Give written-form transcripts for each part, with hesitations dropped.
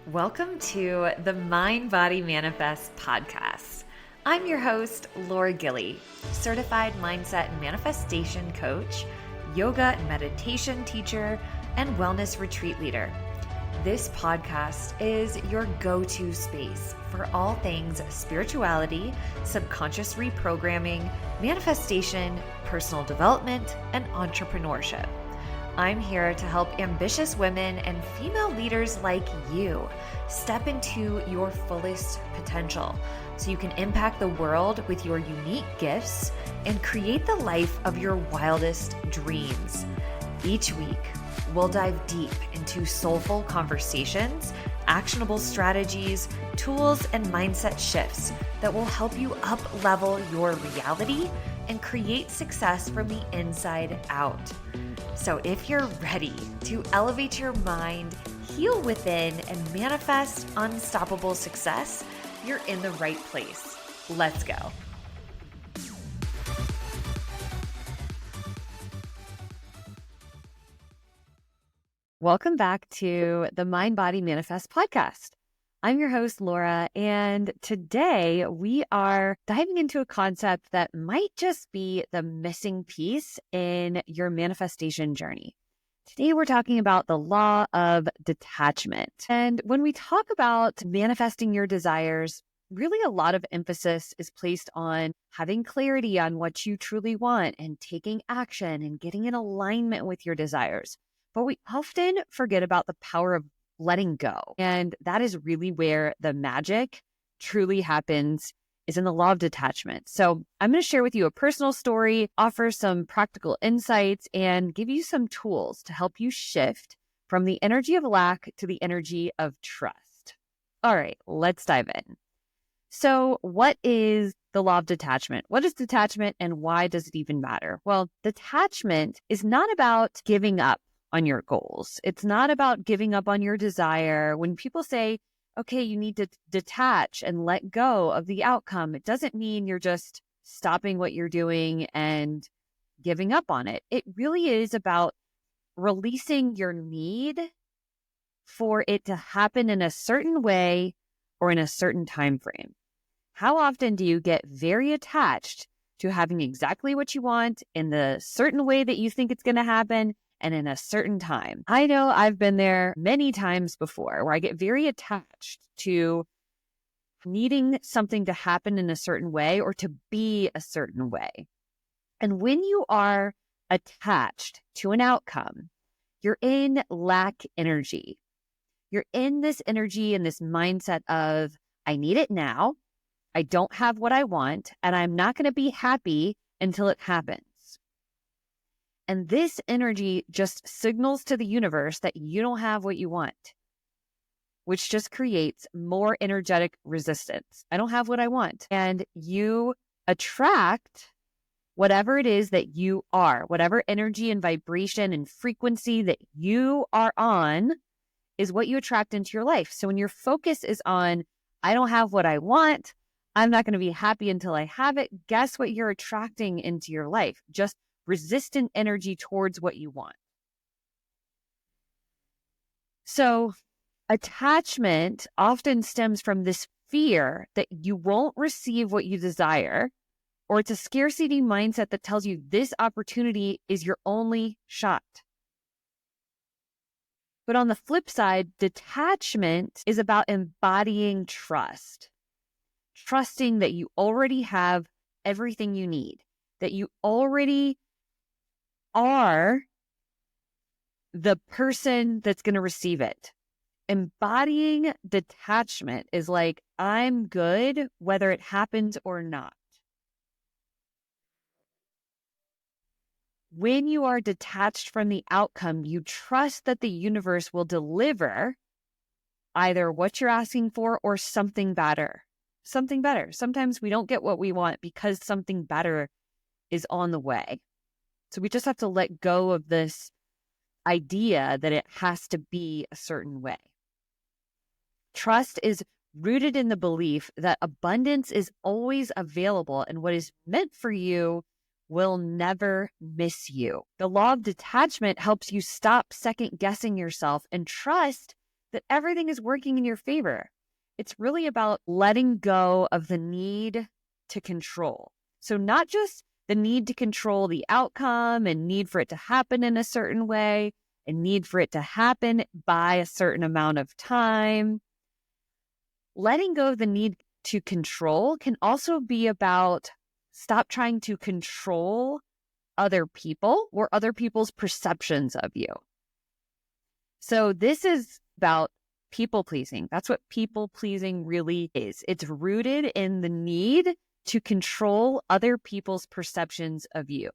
Welcome to the Mind Body Manifest podcast. I'm your host, Laura Gilly, certified mindset and manifestation coach, yoga and meditation teacher, and wellness retreat leader. This podcast is your go-to space for all things spirituality, subconscious reprogramming, manifestation, personal development, and entrepreneurship. I'm here to help ambitious women and female leaders like you step into your fullest potential so you can impact the world with your unique gifts and create the life of your wildest dreams. Each week, we'll dive deep into soulful conversations, actionable strategies, tools, and mindset shifts that will help you up-level your reality and create success from the inside out. So if you're ready to elevate your mind, heal within, and manifest unstoppable success, you're in the right place. Let's go. Welcome back to the Mind Body Manifest podcast. I'm your host, Laura, and today we are diving into a concept that might just be the missing piece in your manifestation journey. Today we're talking about the law of detachment. And when we talk about manifesting your desires, really a lot of emphasis is placed on having clarity on what you truly want and taking action and getting in alignment with your desires. But we often forget about the power of letting go. And that is really where the magic truly happens, is in the law of detachment. So I'm going to share with you a personal story, offer some practical insights, and give you some tools to help you shift from the energy of lack to the energy of trust. All right, let's dive in. So what is the law of detachment? What is detachment and why does it even matter? Well, detachment is not about giving up on your goals. It's not about giving up on your desire. When people say, okay, you need to detach and let go of the outcome, it doesn't mean you're just stopping what you're doing and giving up on it. It really is about releasing your need for it to happen in a certain way or in a certain time frame. How often do you get very attached to having exactly what you want in the certain way that you think it's going to happen and in a certain time? I know I've been there many times before where I get very attached to needing something to happen in a certain way or to be a certain way. And when you are attached to an outcome, you're in lack energy. You're in this energy and this mindset of, I need it now. I don't have what I want, and I'm not going to be happy until it happens. And this energy just signals to the universe that you don't have what you want, which just creates more energetic resistance. I don't have what I want. And you attract whatever it is that you are, whatever energy and vibration and frequency that you are on is what you attract into your life. So when your focus is on, I don't have what I want, I'm not going to be happy until I have it, guess what you're attracting into your life? Just resistant energy towards what you want. So attachment often stems from this fear that you won't receive what you desire, or it's a scarcity mindset that tells you this opportunity is your only shot. But on the flip side, detachment is about embodying trust, trusting that you already have everything you need, that you already are the person that's going to receive it. Embodying detachment is like, I'm good whether it happens or not. When you are detached from the outcome, you trust that the universe will deliver either what you're asking for or something better. Something better. Sometimes we don't get what we want because something better is on the way. So we just have to let go of this idea that it has to be a certain way. Trust is rooted in the belief that abundance is always available and what is meant for you will never miss you. The law of detachment helps you stop second guessing yourself and trust that everything is working in your favor. It's really about letting go of the need to control. So not just the need to control the outcome and need for it to happen in a certain way and need for it to happen by a certain amount of time. Letting go of the need to control can also be about stop trying to control other people or other people's perceptions of you. So this is about people pleasing. That's what people pleasing really is. It's rooted in the need to control other people's perceptions of you.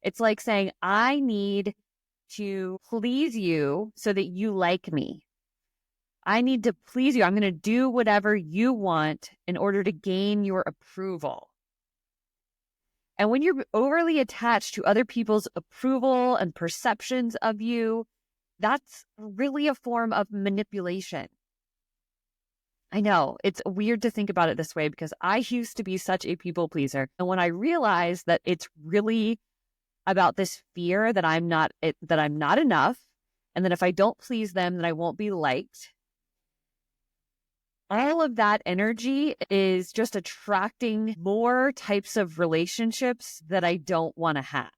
It's like saying, I need to please you so that you like me. I need to please you. I'm going to do whatever you want in order to gain your approval. And when you're overly attached to other people's approval and perceptions of you, that's really a form of manipulation. I know it's weird to think about it this way because I used to be such a people pleaser. And when I realized that it's really about this fear that I'm not enough, and that if I don't please them, then I won't be liked. All of that energy is just attracting more types of relationships that I don't want to have.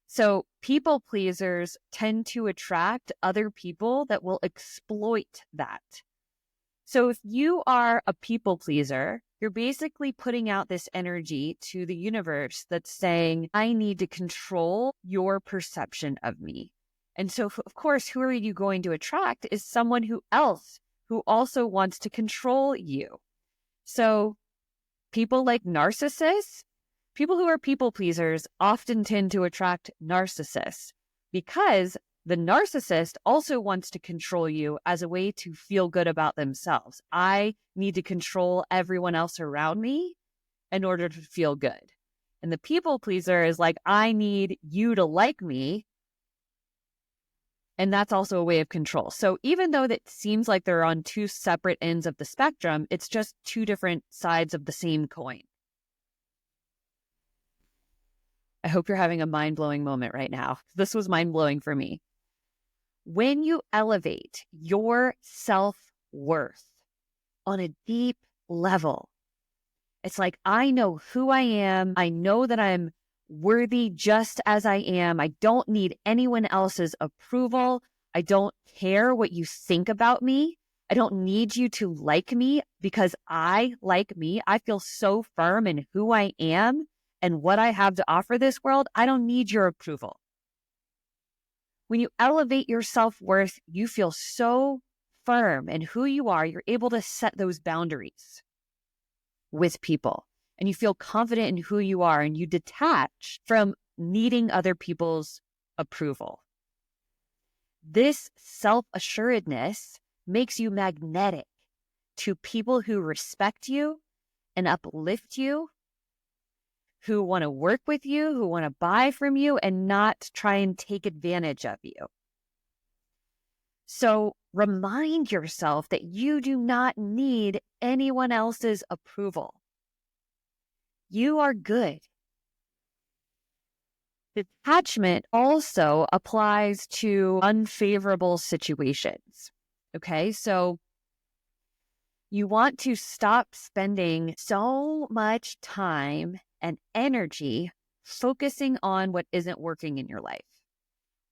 So people pleasers tend to attract other people that will exploit that. So if you are a people pleaser, you're basically putting out this energy to the universe that's saying, I need to control your perception of me. And so, of course, who are you going to attract is someone who also wants to control you. So people like narcissists, people who are people pleasers often tend to attract narcissists because the narcissist also wants to control you as a way to feel good about themselves. I need to control everyone else around me in order to feel good. And the people pleaser is like, I need you to like me. And that's also a way of control. So even though that seems like they're on two separate ends of the spectrum, it's just two different sides of the same coin. I hope you're having a mind-blowing moment right now. This was mind-blowing for me. When you elevate your self-worth on a deep level, it's like, I know who I am. I know that I'm worthy just as I am. I don't need anyone else's approval. I don't care what you think about me. I don't need you to like me because I like me. I feel so firm in who I am and what I have to offer this world. I don't need your approval. When you elevate your self-worth, you feel so firm in who you are. You're able to set those boundaries with people, and you feel confident in who you are, and you detach from needing other people's approval. This self-assuredness makes you magnetic to people who respect you and uplift you, who want to work with you, who want to buy from you and not try and take advantage of you. So remind yourself that you do not need anyone else's approval. You are good. Detachment also applies to unfavorable situations. Okay, so you want to stop spending so much time and energy focusing on what isn't working in your life.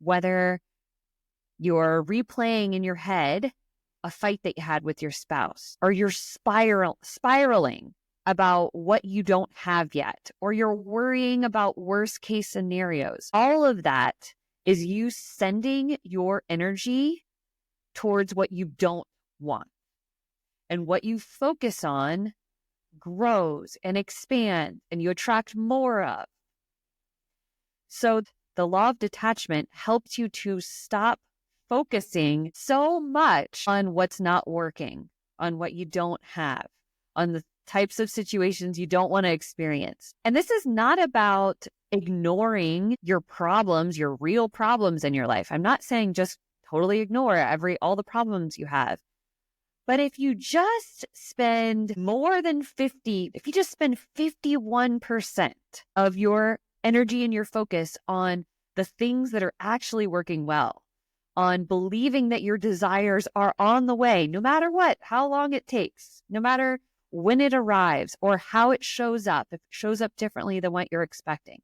Whether you're replaying in your head a fight that you had with your spouse, or you're spiraling about what you don't have yet, or you're worrying about worst case scenarios. All of that is you sending your energy towards what you don't want. And what you focus on grows and expands, and you attract more of. So the law of detachment helps you to stop focusing so much on what's not working, on what you don't have, on the types of situations you don't want to experience. And this is not about ignoring your problems, your real problems in your life. I'm not saying just totally ignore all the problems you have. But if you just spend if you just spend 51% of your energy and your focus on the things that are actually working well, on believing that your desires are on the way, no matter what, how long it takes, no matter when it arrives or how it shows up, if it shows up differently than what you're expecting.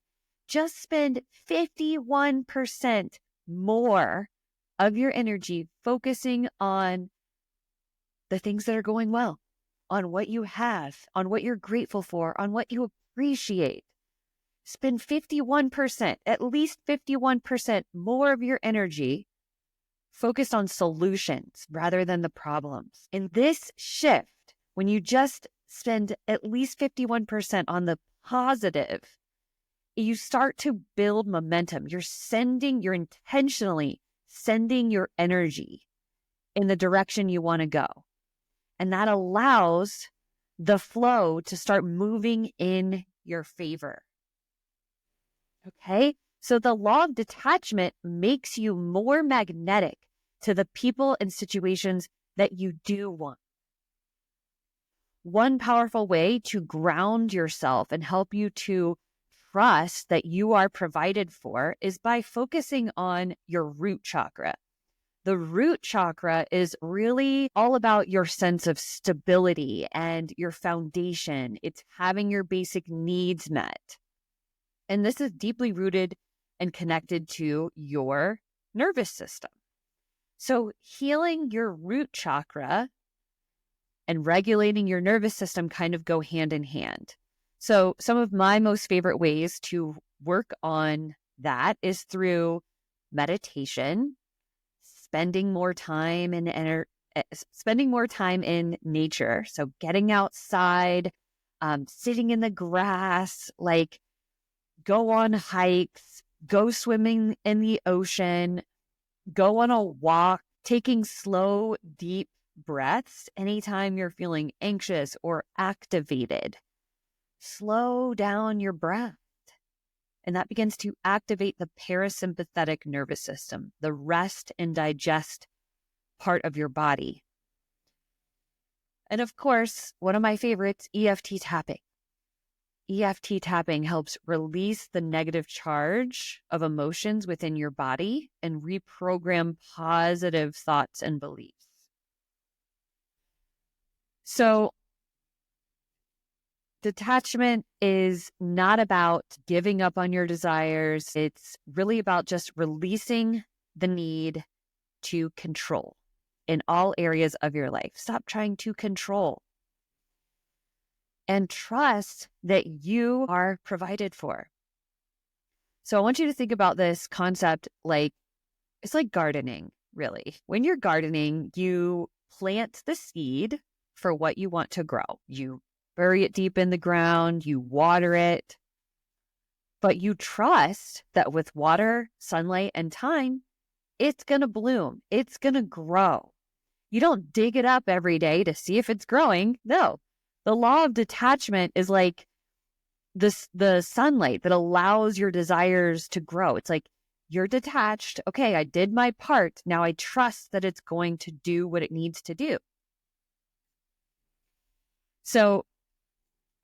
Just spend 51% more of your energy focusing on the things that are going well, on what you have, on what you're grateful for, on what you appreciate. Spend 51%, at least 51% more of your energy focused on solutions rather than the problems. In this shift, when you just spend at least 51% on the positive, you start to build momentum. You're intentionally sending your energy in the direction you want to go. And that allows the flow to start moving in your favor. Okay? So the law of detachment makes you more magnetic to the people and situations that you do want. One powerful way to ground yourself and help you to trust that you are provided for is by focusing on your root chakra. The root chakra is really all about your sense of stability and your foundation. It's having your basic needs met. And this is deeply rooted and connected to your nervous system. So healing your root chakra and regulating your nervous system kind of go hand in hand. So some of my most favorite ways to work on that is through meditation, spending more time in nature. So getting outside, sitting in the grass, like go on hikes, go swimming in the ocean, go on a walk, taking slow, deep breaths anytime you're feeling anxious or activated. Slow down your breath. And that begins to activate the parasympathetic nervous system, the rest and digest part of your body. And of course, one of my favorites, EFT tapping. EFT tapping helps release the negative charge of emotions within your body and reprogram positive thoughts and beliefs. So detachment is not about giving up on your desires. It's really about just releasing the need to control in all areas of your life. Stop trying to control and trust that you are provided for. So I want you to think about this concept like it's like gardening, really. When you're gardening, you plant the seed for what you want to grow. You bury it deep in the ground, you water it, but you trust that with water, sunlight, and time, it's going to bloom. It's going to grow. You don't dig it up every day to see if it's growing. No. The law of detachment is like the sunlight that allows your desires to grow. It's like you're detached. Okay, I did my part. Now I trust that it's going to do what it needs to do. So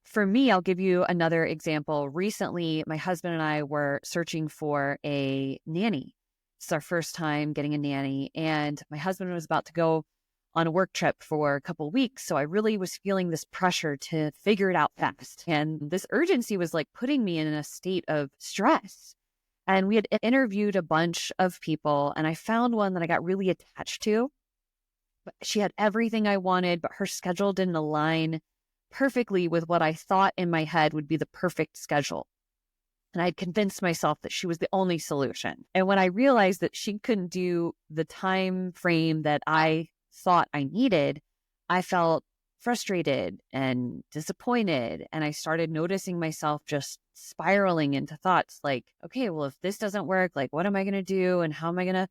for me, I'll give you another example. Recently, my husband and I were searching for a nanny. It's our first time getting a nanny, and my husband was about to go on a work trip for a couple of weeks. So I really was feeling this pressure to figure it out fast. And this urgency was like putting me in a state of stress. And we had interviewed a bunch of people, and I found one that I got really attached to. She had everything I wanted, but her schedule didn't align perfectly with what I thought in my head would be the perfect schedule. And I'd convinced myself that she was the only solution. And when I realized that she couldn't do the time frame that I thought I needed, I felt frustrated and disappointed. And I started noticing myself just spiraling into thoughts like, okay, well, if this doesn't work, like, what am I going to do? And how am I going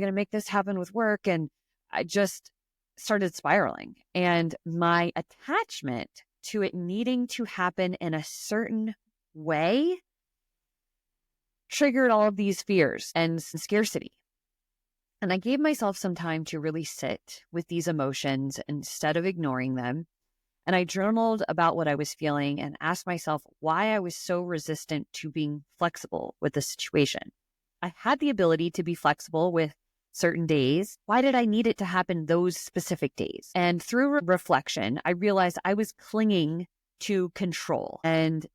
to make this happen with work? And I just started spiraling, and my attachment to it needing to happen in a certain way triggered all of these fears and scarcity. And I gave myself some time to really sit with these emotions instead of ignoring them. And I journaled about what I was feeling and asked myself why I was so resistant to being flexible with the situation. I had the ability to be flexible with certain days? Why did I need it to happen those specific days? And through reflection, I realized I was clinging to control and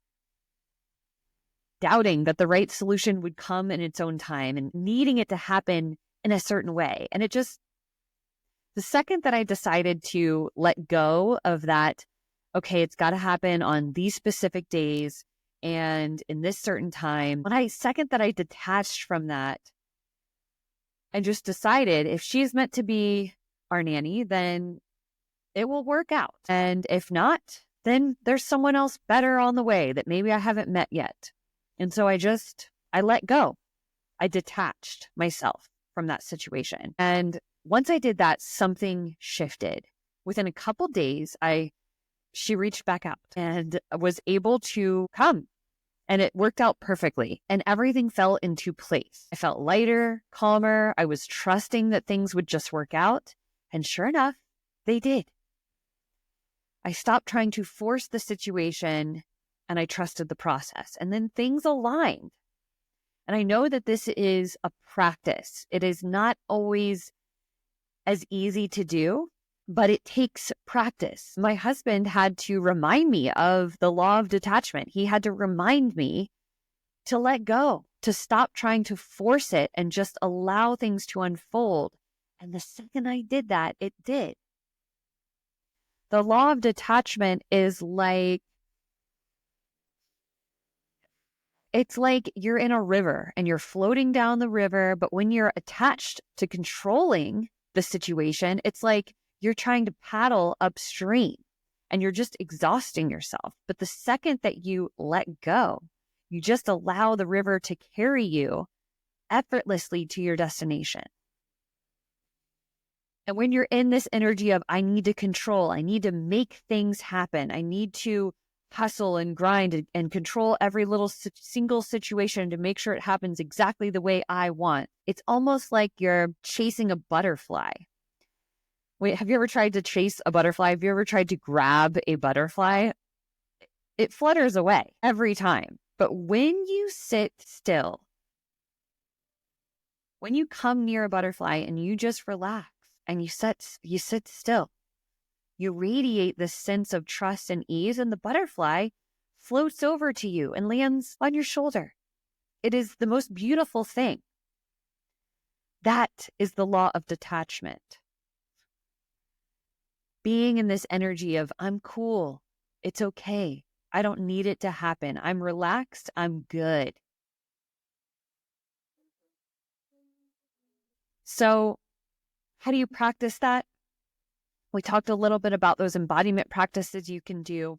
doubting that the right solution would come in its own time and needing it to happen in a certain way. And the second that I decided to let go of that, okay, it's got to happen on these specific days and in this certain time, second that I detached from that and just decided if she's meant to be our nanny, then it will work out. And if not, then there's someone else better on the way that maybe I haven't met yet. And so I let go. I detached myself from that situation. And once I did that, something shifted. Within a couple days, she reached back out and was able to come. And it worked out perfectly. And everything fell into place. I felt lighter, calmer. I was trusting that things would just work out. And sure enough, they did. I stopped trying to force the situation and I trusted the process. And then things aligned. And I know that this is a practice. It is not always as easy to do, but it takes practice. My husband had to remind me of the law of detachment. He had to remind me to let go, to stop trying to force it and just allow things to unfold. And the second I did that, it did. The law of detachment is it's like you're in a river and you're floating down the river, but when you're attached to controlling the situation, it's like you're trying to paddle upstream and you're just exhausting yourself. But the second that you let go, you just allow the river to carry you effortlessly to your destination. And when you're in this energy of, I need to control, I need to make things happen, I need to hustle and grind and control every little single situation to make sure it happens exactly the way I want. It's almost like you're chasing a butterfly. Wait, have you ever tried to chase a butterfly? Have you ever tried to grab a butterfly? It flutters away every time. But when you sit still, when you come near a butterfly and you just relax and you sit still, you radiate this sense of trust and ease, and the butterfly floats over to you and lands on your shoulder. It is the most beautiful thing. That is the law of detachment. Being in this energy of, I'm cool, it's okay, I don't need it to happen, I'm relaxed, I'm good. So, how do you practice that? We talked a little bit about those embodiment practices you can do.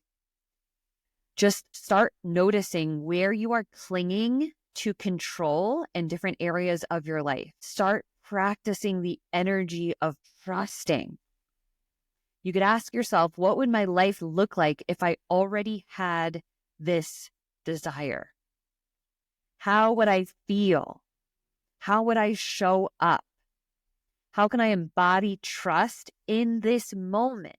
Just start noticing where you are clinging to control in different areas of your life. Start practicing the energy of trusting. You could ask yourself, what would my life look like if I already had this desire? How would I feel? How would I show up? How can I embody trust in this moment?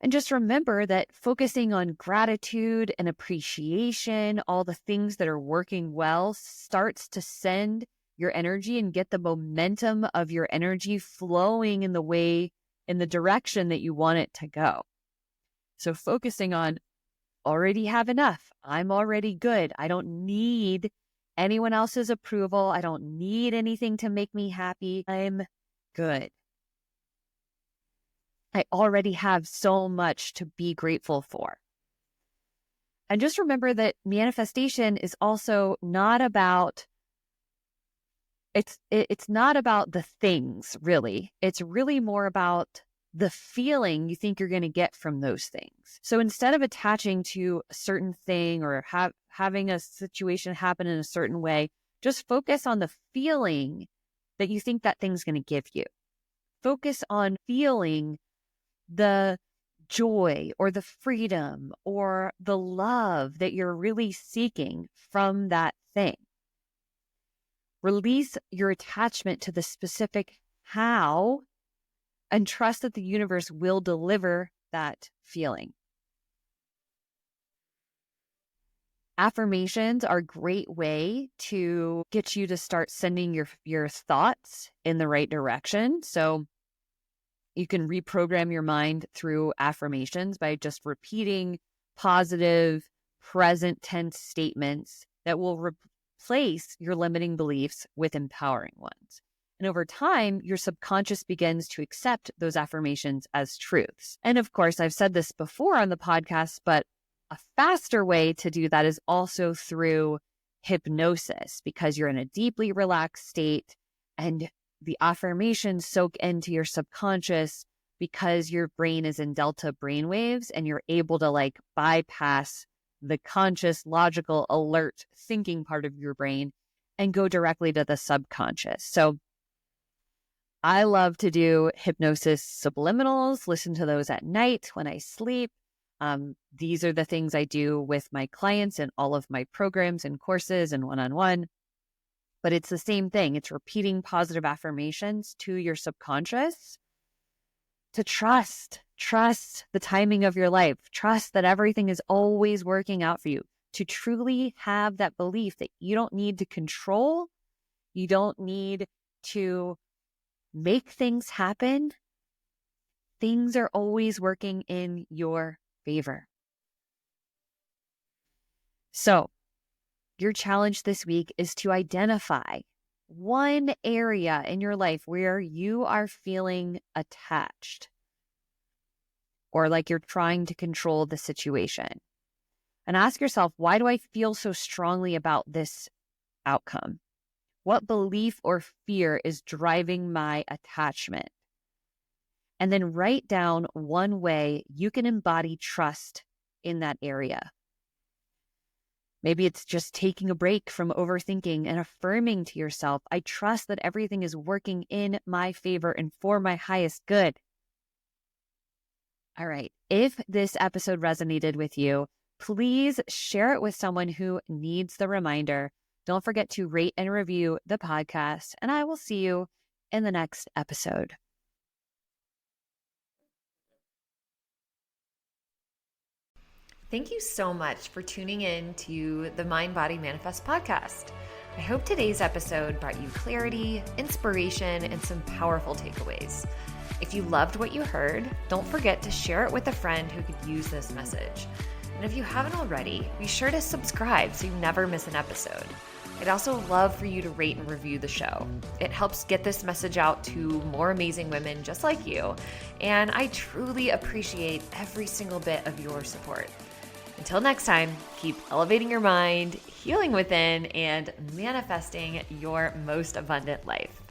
And just remember that focusing on gratitude and appreciation, all the things that are working well, starts to send your energy and get the momentum of your energy flowing in the direction that you want it to go. So focusing on already have enough. I'm already good. I don't need anyone else's approval. I don't need anything to make me happy. I'm good. I already have so much to be grateful for. And just remember that manifestation is also not about, it's not about the things, really. It's really more about the feeling you think you're going to get from those things. So instead of attaching to a certain thing or having a situation happen in a certain way, just focus on the feeling that you think that thing's going to give you. Focus on feeling the joy or the freedom or the love that you're really seeking from that thing. Release your attachment to the specific how and trust that the universe will deliver that feeling. Affirmations are a great way to get you to start sending your thoughts in the right direction. So you can reprogram your mind through affirmations by just repeating positive, present tense statements that will replace your limiting beliefs with empowering ones. And over time, your subconscious begins to accept those affirmations as truths. And of course, I've said this before on the podcast, but a faster way to do that is also through hypnosis, because you're in a deeply relaxed state and the affirmations soak into your subconscious because your brain is in delta brainwaves and you're able to bypass the conscious, logical, alert thinking part of your brain and go directly to the subconscious. So I love to do hypnosis subliminals, listen to those at night when I sleep. These are the things I do with my clients in all of my programs and courses and one-on-one. But it's the same thing. It's repeating positive affirmations to your subconscious to trust the timing of your life, trust that everything is always working out for you, to truly have that belief that you don't need to control, you don't need to make things happen. Things are always working in your favor. So, your challenge this week is to identify one area in your life where you are feeling attached or like you're trying to control the situation. And ask yourself, why do I feel so strongly about this outcome? What belief or fear is driving my attachment? And then write down one way you can embody trust in that area. Maybe it's just taking a break from overthinking and affirming to yourself, I trust that everything is working in my favor and for my highest good. All right. If this episode resonated with you, please share it with someone who needs the reminder. Don't forget to rate and review the podcast, and I will see you in the next episode. Thank you so much for tuning in to the Mind Body Manifest podcast. I hope today's episode brought you clarity, inspiration, and some powerful takeaways. If you loved what you heard, don't forget to share it with a friend who could use this message. And if you haven't already, be sure to subscribe so you never miss an episode. I'd also love for you to rate and review the show. It helps get this message out to more amazing women just like you, and I truly appreciate every single bit of your support. Until next time, keep elevating your mind, healing within, and manifesting your most abundant life.